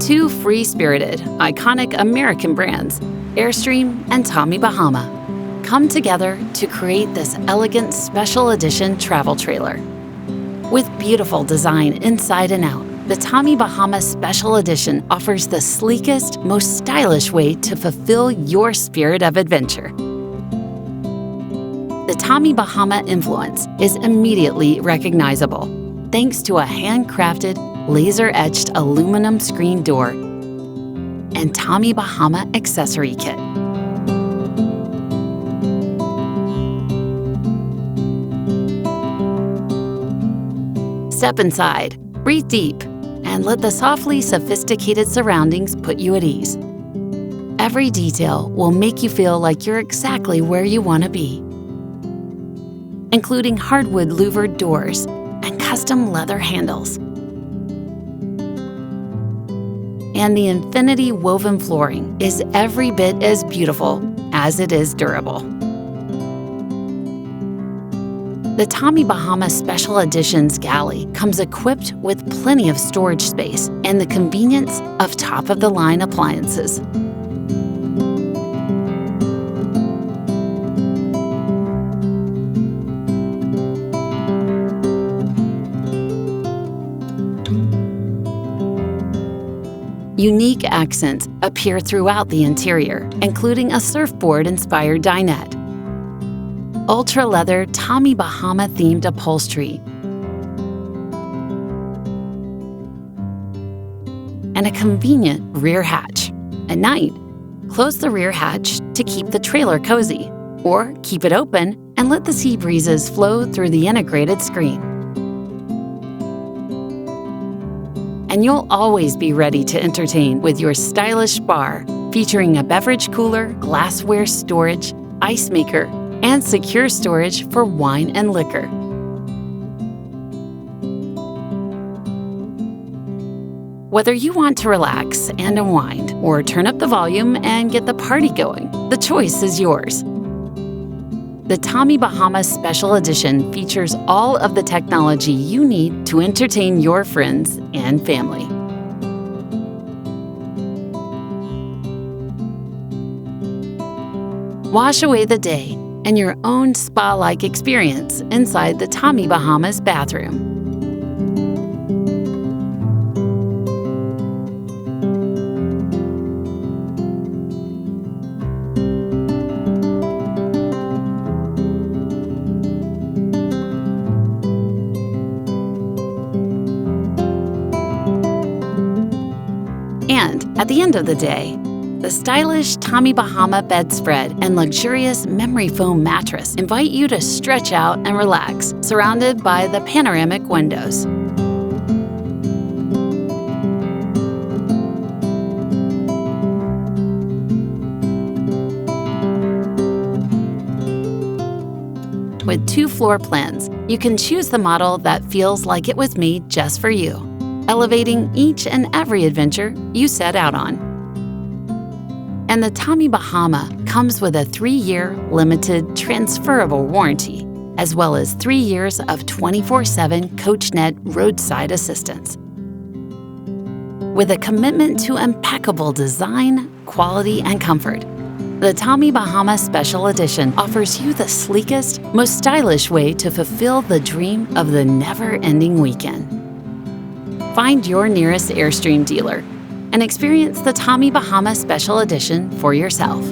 Two free-spirited, iconic American brands, Airstream and Tommy Bahama, come together to create this elegant special edition travel trailer. With beautiful design inside and out, the Tommy Bahama Special Edition offers the sleekest, most stylish way to fulfill your spirit of adventure. The Tommy Bahama influence is immediately recognizable thanks to a handcrafted, laser-etched aluminum screen door and Tommy Bahama accessory kit. Step inside, breathe deep, and let the softly sophisticated surroundings put you at ease. Every detail will make you feel like you're exactly where you want to be, including hardwood louvered doors and custom leather handles. And the infinity woven flooring is every bit as beautiful as it is durable. The Tommy Bahama Special Edition's Galley comes equipped with plenty of storage space and the convenience of top-of-the-line appliances. Unique accents appear throughout the interior, including a surfboard-inspired dinette, ultra-leather Tommy Bahama-themed upholstery, and a convenient rear hatch. At night, close the rear hatch to keep the trailer cozy, or keep it open and let the sea breezes flow through the integrated screen. And you'll always be ready to entertain with your stylish bar, featuring a beverage cooler, glassware storage, ice maker, and secure storage for wine and liquor. Whether you want to relax and unwind, or turn up the volume and get the party going, the choice is yours. The Tommy Bahama Special Edition features all of the technology you need to entertain your friends and family. Wash away the day and your own spa-like experience inside the Tommy Bahama's bathroom. And at the end of the day, the stylish Tommy Bahama bedspread and luxurious memory foam mattress invite you to stretch out and relax, surrounded by the panoramic windows. With 2 floor plans, you can choose the model that feels like it was made just for you, elevating each and every adventure you set out on. And the Tommy Bahama comes with a 3-year limited transferable warranty, as well as 3 years of 24/7 CoachNet roadside assistance. With a commitment to impeccable design, quality, and comfort, the Tommy Bahama Special Edition offers you the sleekest, most stylish way to fulfill the dream of the never-ending weekend. Find your nearest Airstream dealer and experience the Tommy Bahama Special Edition for yourself.